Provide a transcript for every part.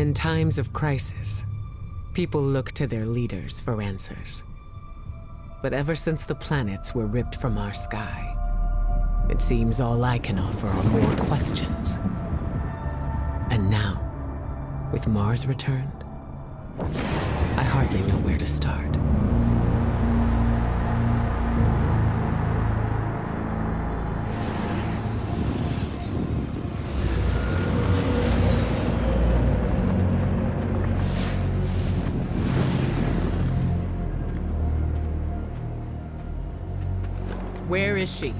In times of crisis, people look to their leaders for answers. But ever since the planets were ripped from our sky, it seems all I can offer are more questions. And now, with Mars returned, I hardly know where to start. Where is she?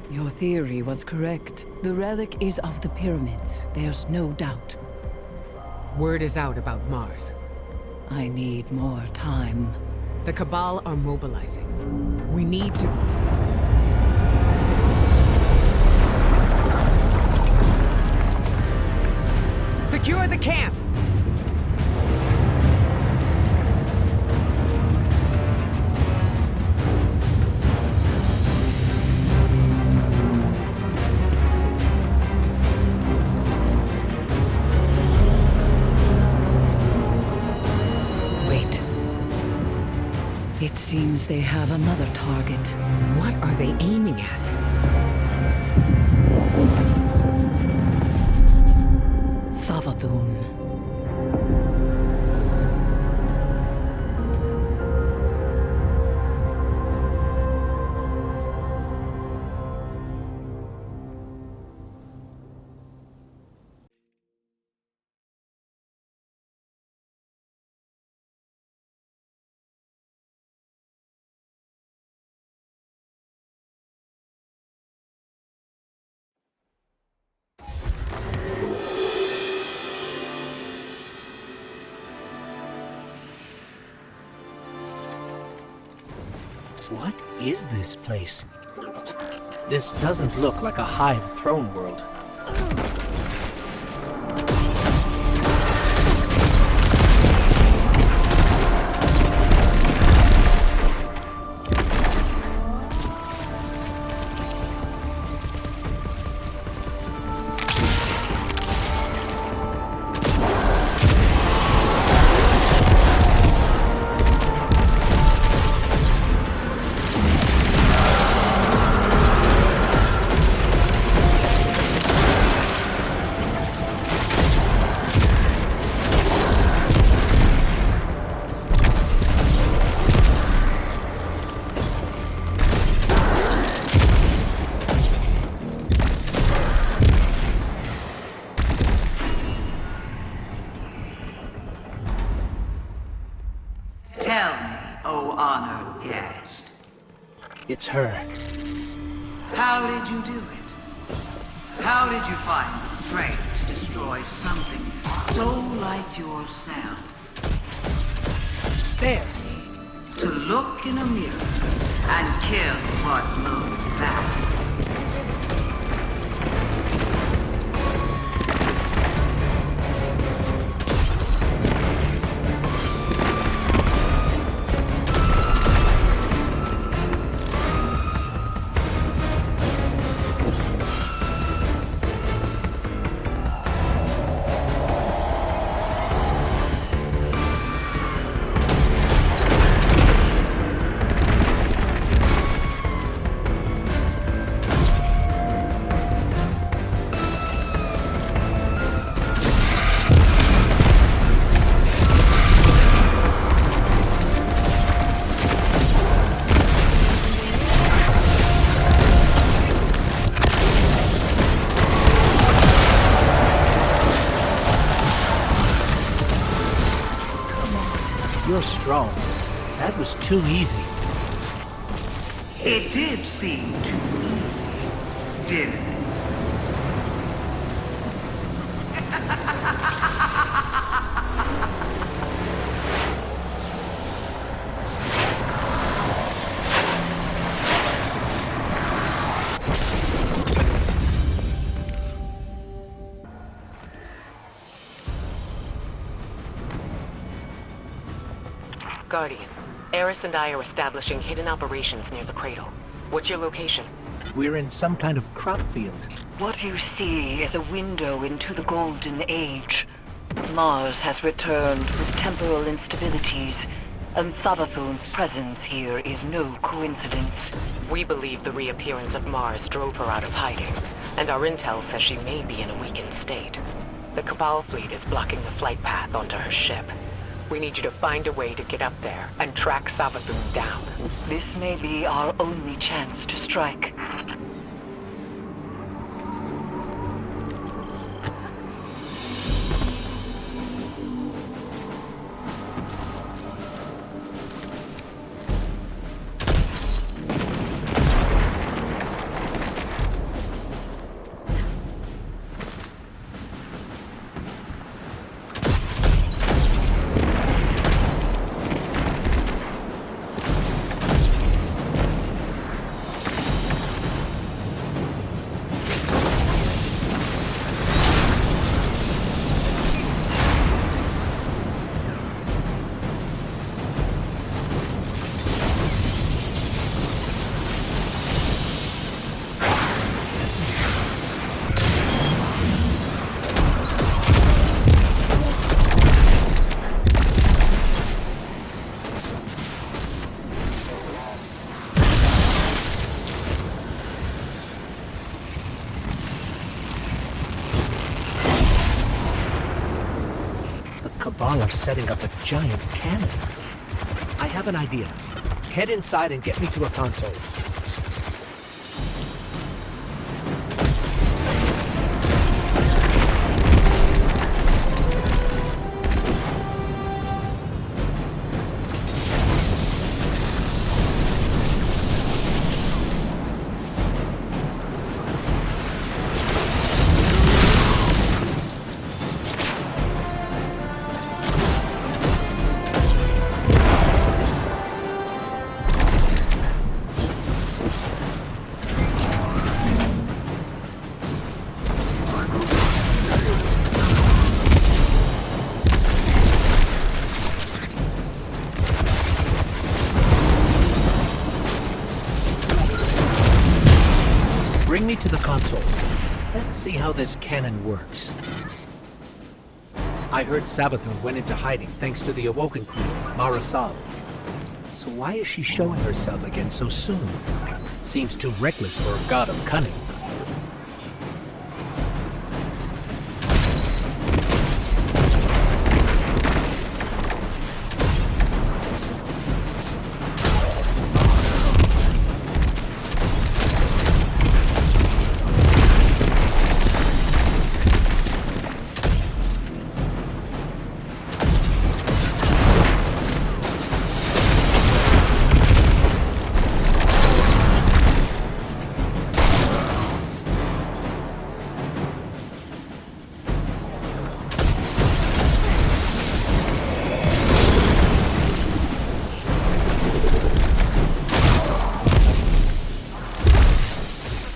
Your theory was correct. The relic is of the pyramids. There's no doubt. Word is out about Mars. I need more time. The Cabal are mobilizing. We need to... Secure the camp! It seems they have another target. What are they aiming at? Savathûn. What is this place? This doesn't look like a hive throne world. Tell me, O honored guest. It's her. How did you do it? How did you find the strength to destroy something so like yourself? There! To look in a mirror and kill what looks back. You're strong. That was too easy. It did seem too easy, didn't it? Guardian. Eris and I are establishing hidden operations near the cradle. What's your location? We're in some kind of crop field. What you see is a window into the Golden Age. Mars has returned with temporal instabilities, and Savathûn's presence here is no coincidence. We believe the reappearance of Mars drove her out of hiding, and our intel says she may be in a weakened state. The Cabal fleet is blocking the flight path onto her ship. We need you to find a way to get up there and track Savathûn down. This may be our only chance to strike. Cabal are setting up a giant cannon. I have an idea. Head inside and get me to a console. Bring me to the console. Let's see how this cannon works. I heard Savathûn went into hiding thanks to the Awoken Queen, Marasal. So why is she showing herself again so soon? Seems too reckless for a god of cunning.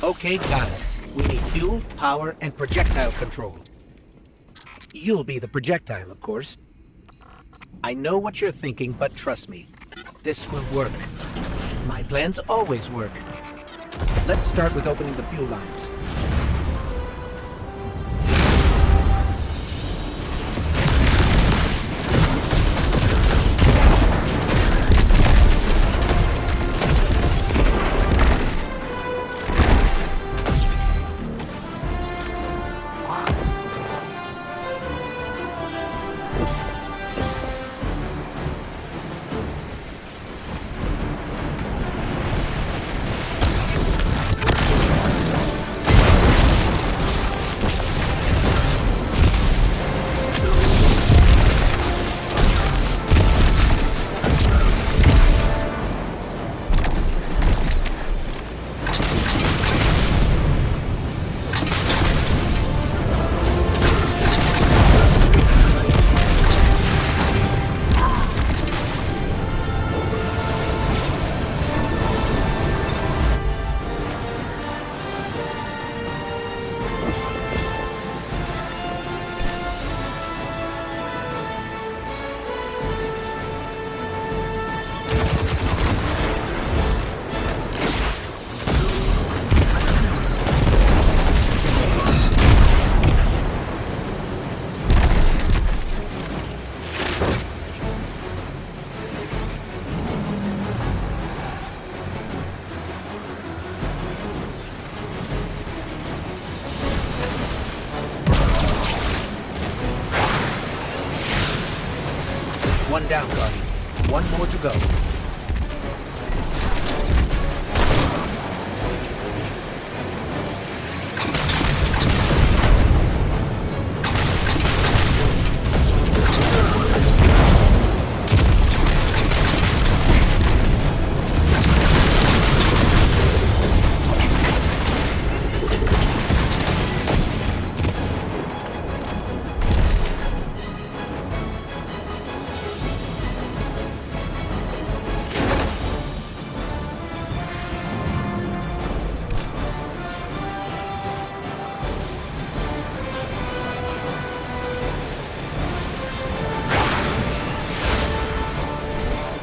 Okay, got it. We need fuel, power, and projectile control. You'll be the projectile, of course. I know what you're thinking, but trust me. This will work. My plans always work. Let's start with opening the fuel lines. One down, Guardian. One more to go.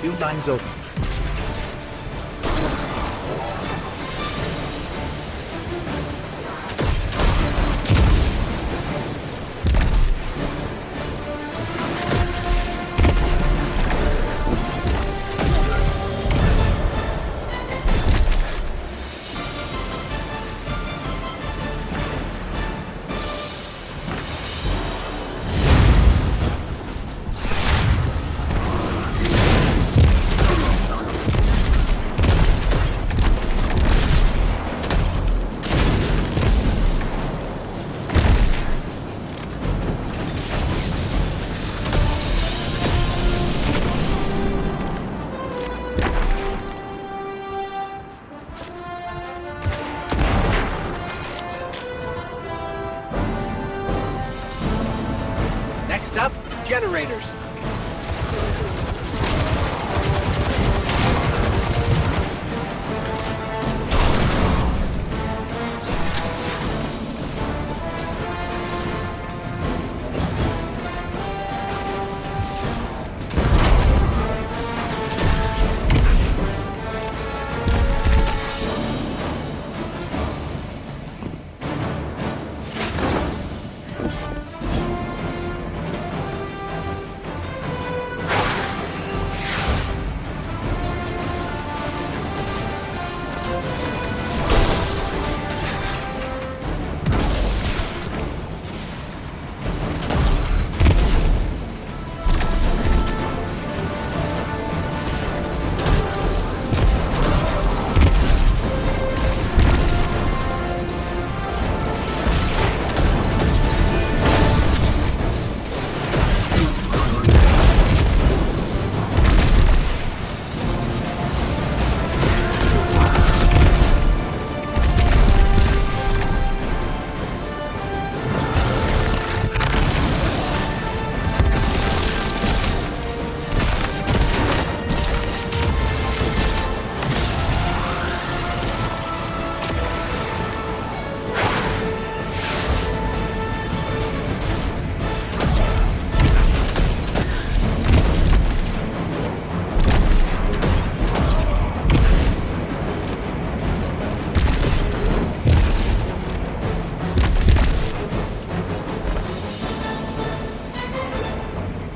Fuel lines open. Next up, generators.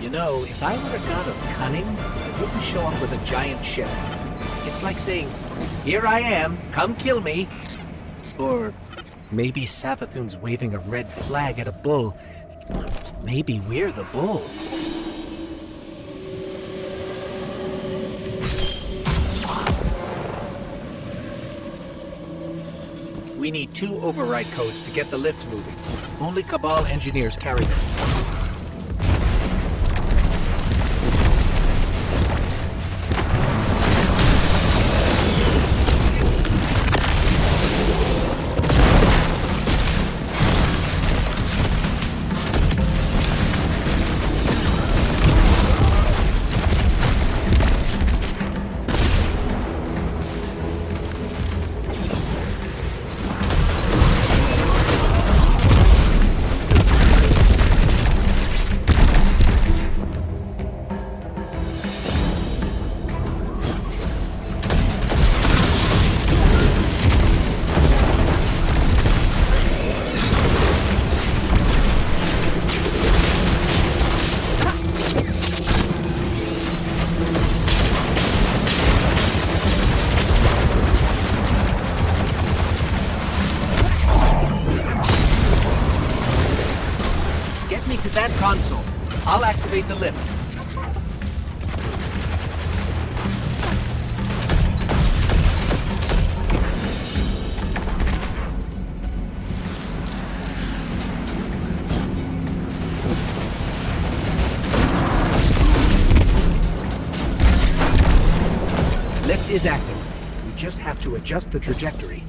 You know, if I were a god of cunning, I wouldn't show up with a giant ship. It's like saying, here I am, come kill me. Or maybe Savathûn's waving a red flag at a bull. Maybe we're the bull. We need 2 override codes to get the lift moving. Only Cabal engineers carry them. Get me to that console. I'll activate the lift. is active. We just have to adjust the trajectory.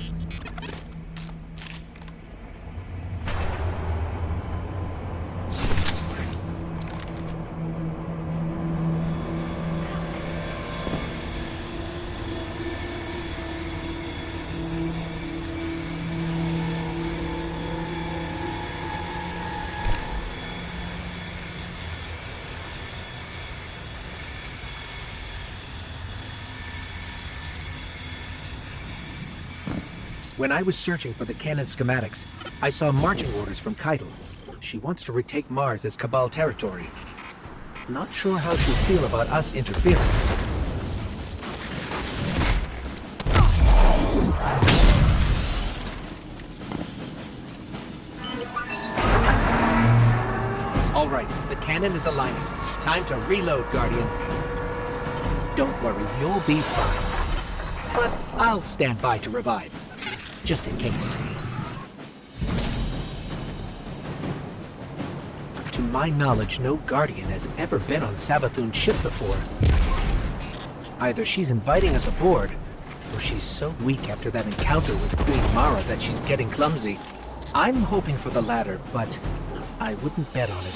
When I was searching for the cannon schematics, I saw marching orders from Cabal. She wants to retake Mars as Cabal territory. Not sure how she'll feel about us interfering. All right, the cannon is aligning. Time to reload, Guardian. Don't worry, you'll be fine. But I'll stand by to revive. Just in case. To my knowledge, no Guardian has ever been on Savathûn's ship before. Either she's inviting us aboard, or she's so weak after that encounter with Queen Mara that she's getting clumsy. I'm hoping for the latter, but I wouldn't bet on it.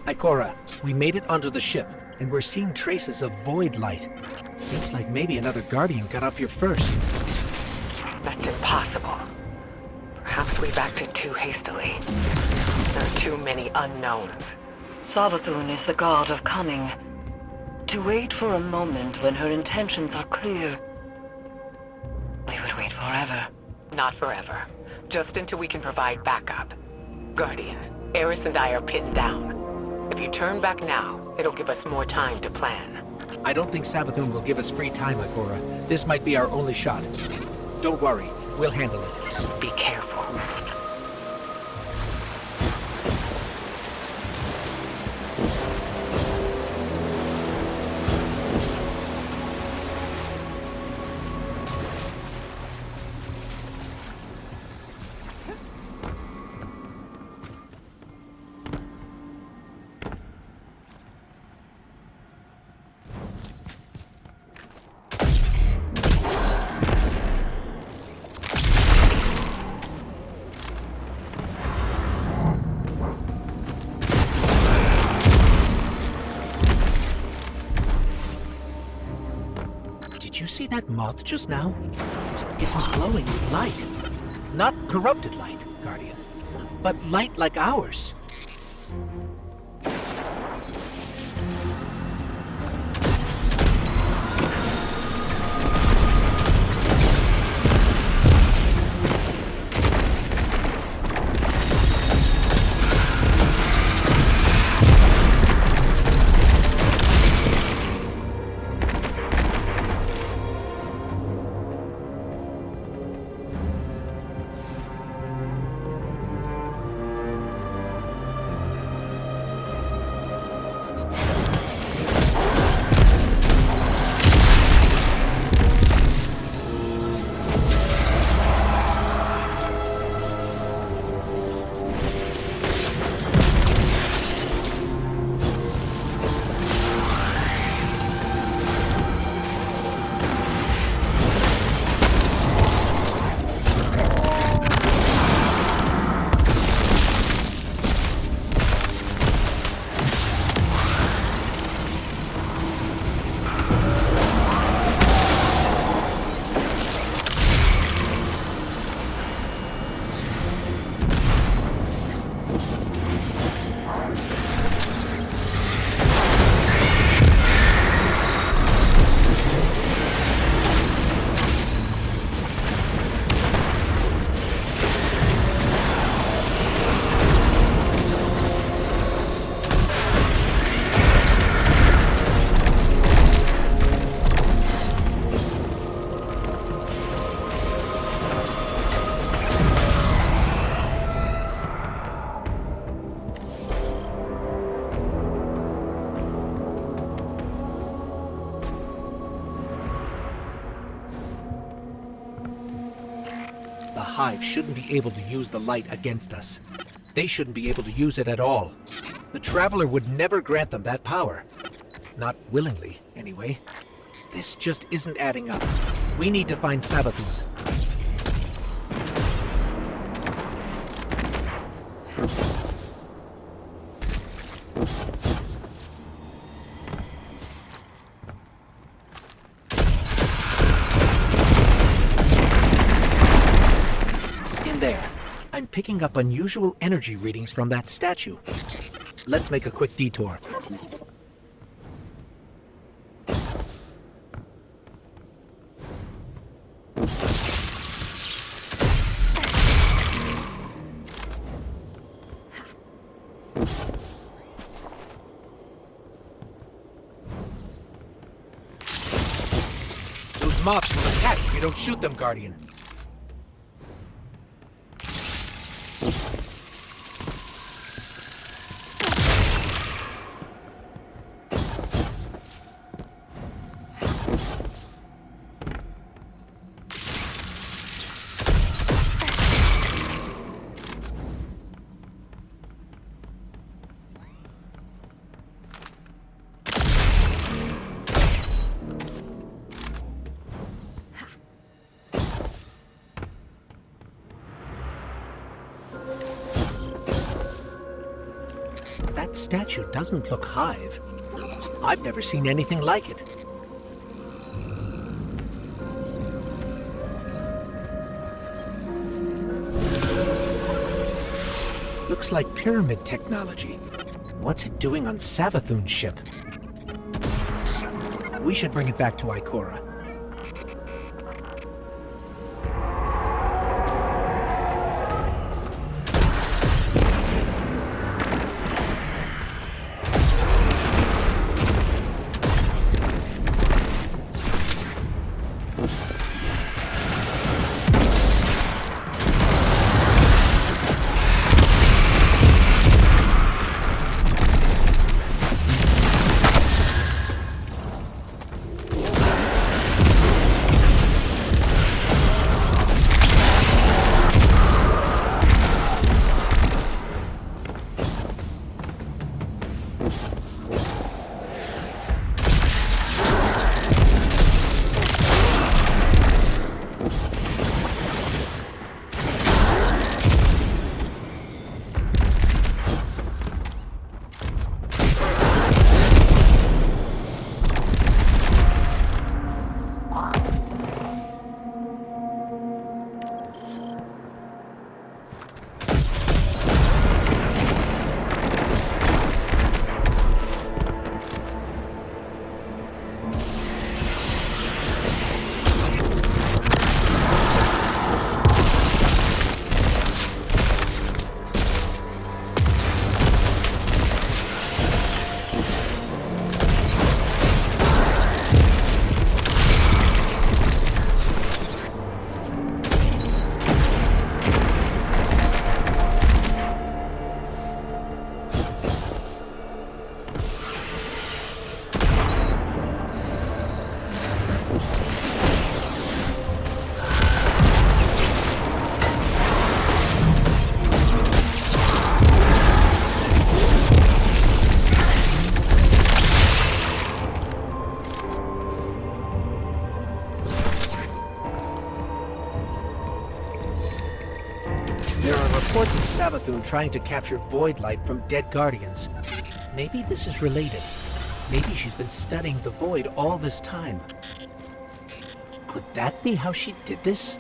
Ikora, we made it onto the ship, and we're seeing traces of void light. Seems like maybe another Guardian got up here first. That's impossible. Perhaps we've acted too hastily. There are too many unknowns. Savathûn is the god of cunning. To wait for a moment when her intentions are clear, we would wait forever. Not forever. Just until we can provide backup. Guardian, Eris and I are pinned down. If you turn back now, it'll give us more time to plan. I don't think Savathûn will give us free time, Ikora. This might be our only shot. Don't worry, we'll handle it. Be careful. Did you see that moth just now? It was glowing with light. Not corrupted light, Guardian, but light like ours. Hive shouldn't be able to use the light against us. They shouldn't be able to use it at all. The Traveler would never grant them that power. Not willingly, anyway. This just isn't adding up. We need to find Savathûn. In there. I'm picking up unusual energy readings from that statue. Let's make a quick detour. Those mobs will attack if you don't shoot them, Guardian. That statue doesn't look Hive. I've never seen anything like it. Looks like pyramid technology. What's it doing on Savathûn's ship? We should bring it back to Ikora. Reports of Savathûn trying to capture void light from dead Guardians. Maybe this is related. Maybe she's been studying the void all this time. Could that be how she did this?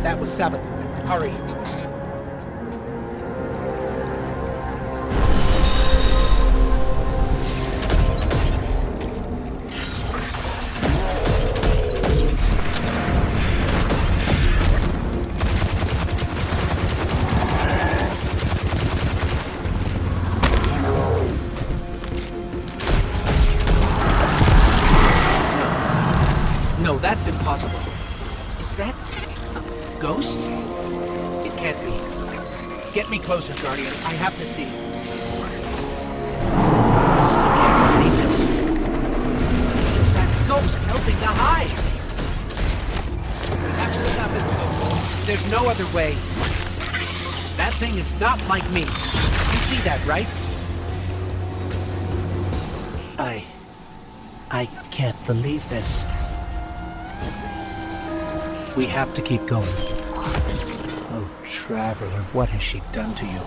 That was Savathûn. Hurry! No, that's impossible. Is that a ghost? It can't be. Get me closer, Guardian. I have to see. That ghost helping the hive! We have to stop its ghost. There's no other way. That thing is not like me. You see that, right? I can't believe this. We have to keep going. Oh, Traveler, what has she done to you?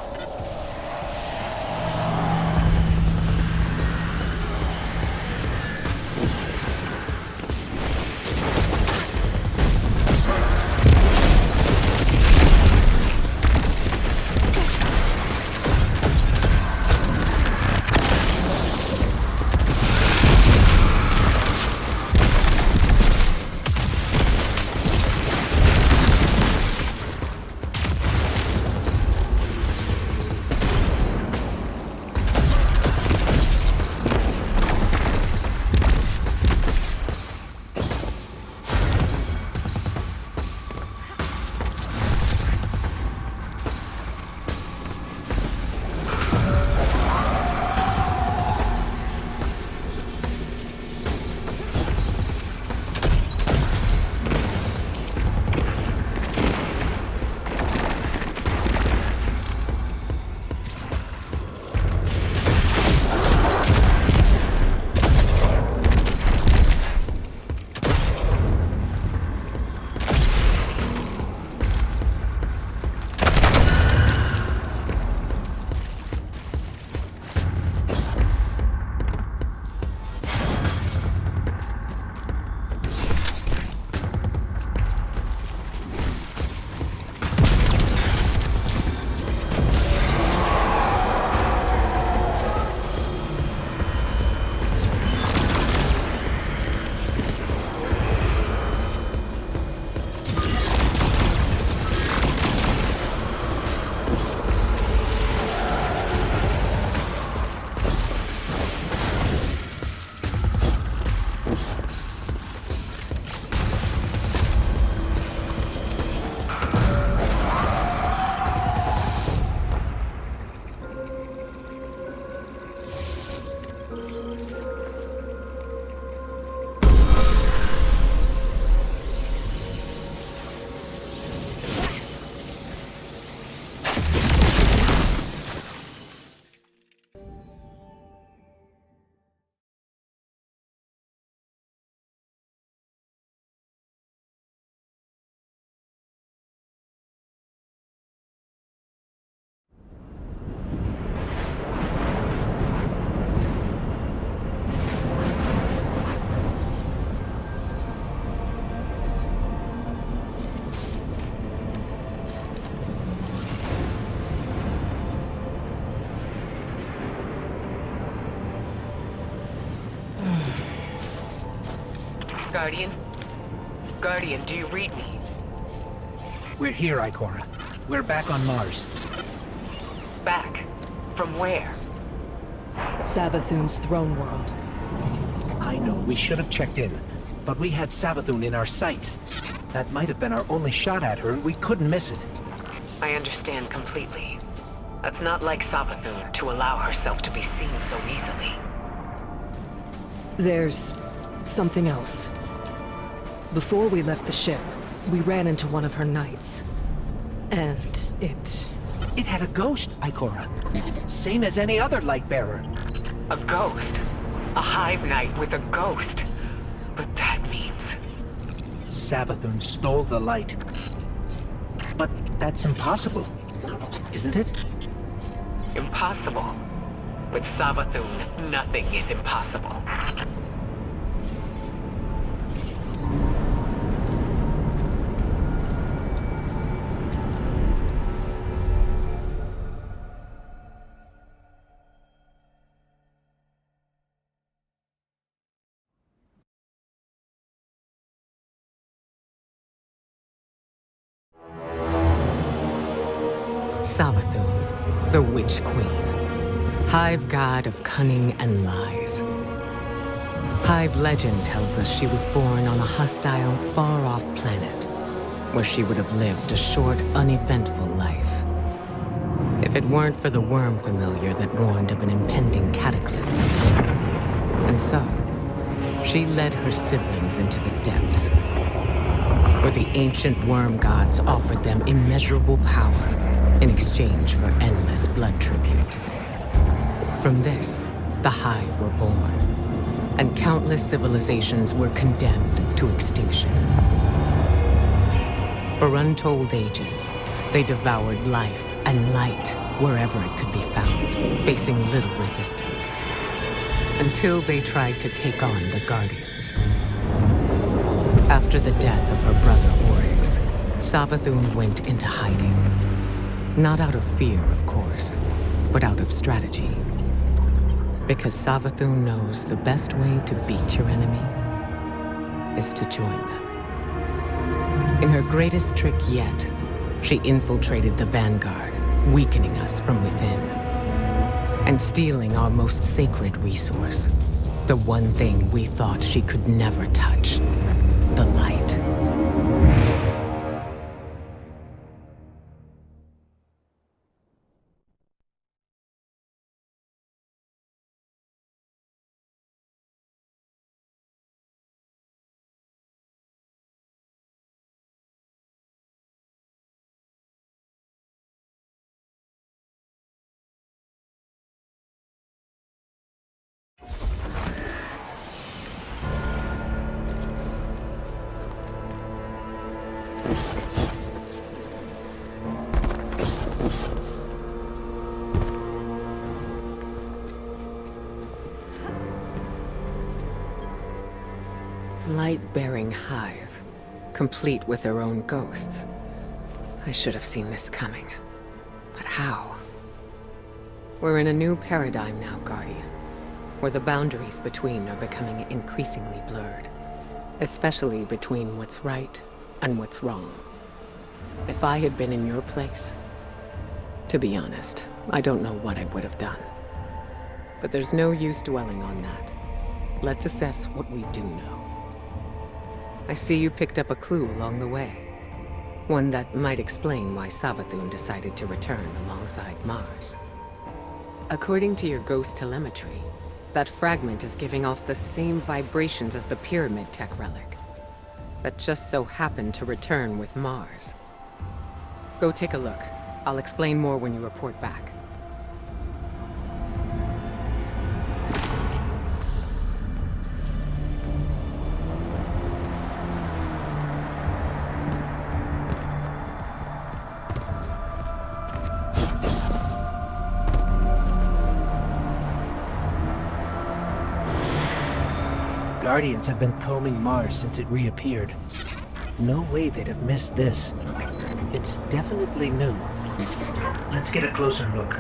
Guardian? Guardian, do you read me? We're here, Ikora. We're back on Mars. Back? From where? Savathûn's throne world. I know, we should have checked in. But we had Savathûn in our sights. That might have been our only shot at her, and we couldn't miss it. I understand completely. It's not like Savathûn to allow herself to be seen so easily. There's something else. Before we left the ship, we ran into one of her knights. And it... It had a ghost, Ikora. Same as any other light bearer. A ghost? A hive knight with a ghost? But that means... Savathûn stole the light. But that's impossible, isn't it? Impossible. With Savathûn, nothing is impossible. Savathûn, the Witch Queen, Hive god of cunning and lies. Hive legend tells us she was born on a hostile, far-off planet, where she would have lived a short, uneventful life. if it weren't for the worm familiar that warned of an impending cataclysm. And so, she led her siblings into the depths, where the ancient worm gods offered them immeasurable power in exchange for endless blood tribute. From this, the Hive were born, and countless civilizations were condemned to extinction. For untold ages, they devoured life and light wherever it could be found, facing little resistance, until they tried to take on the Guardians. After the death of her brother Oryx, Savathûn went into hiding. Not out of fear, of course, but out of strategy. Because Savathûn knows the best way to beat your enemy is to join them. In her greatest trick yet, she infiltrated the Vanguard, weakening us from within, and stealing our most sacred resource, the one thing we thought she could never touch, the light. Light-bearing hive, complete with their own ghosts. I should have seen this coming. But how? We're in a new paradigm now, Guardian, where the boundaries between are becoming increasingly blurred, especially between what's right and what's wrong. If I had been in your place, to be honest, I don't know what I would have done. But there's no use dwelling on that. Let's assess what we do know. I see you picked up a clue along the way. One that might explain why Savathûn decided to return alongside Mars. According to your ghost telemetry, that fragment is giving off the same vibrations as the pyramid tech relic, that just so happened to return with Mars. Go take a look. I'll explain more when you report back. Guardians have been combing Mars since it reappeared. No way they'd have missed this. It's definitely new. Let's get a closer look.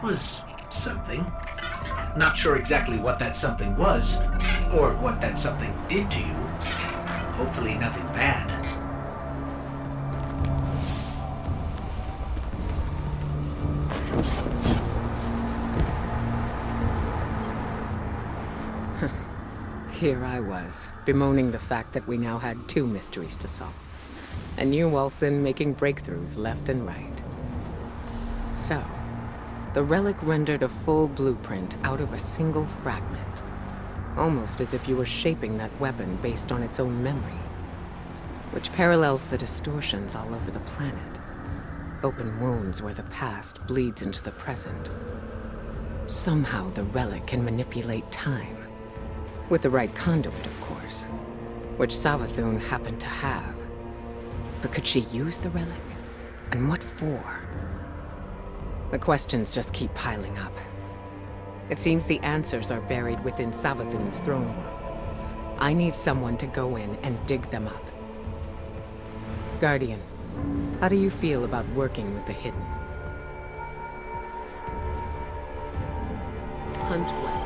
was something. Not sure exactly what that something was, or what that something did to you. Hopefully nothing bad. Here I was, bemoaning the fact that we now had 2 mysteries to solve. And you, Wilson, making breakthroughs left and right. So, the relic rendered a full blueprint out of a single fragment. Almost as if you were shaping that weapon based on its own memory. Which parallels the distortions all over the planet. Open wounds where the past bleeds into the present. Somehow the relic can manipulate time. With the right conduit, of course. Which Savathûn happened to have. But could she use the relic? And what for? The questions just keep piling up. It seems the answers are buried within Savathûn's throne world. I need someone to go in and dig them up. Guardian, how do you feel about working with the hidden? Hunt well.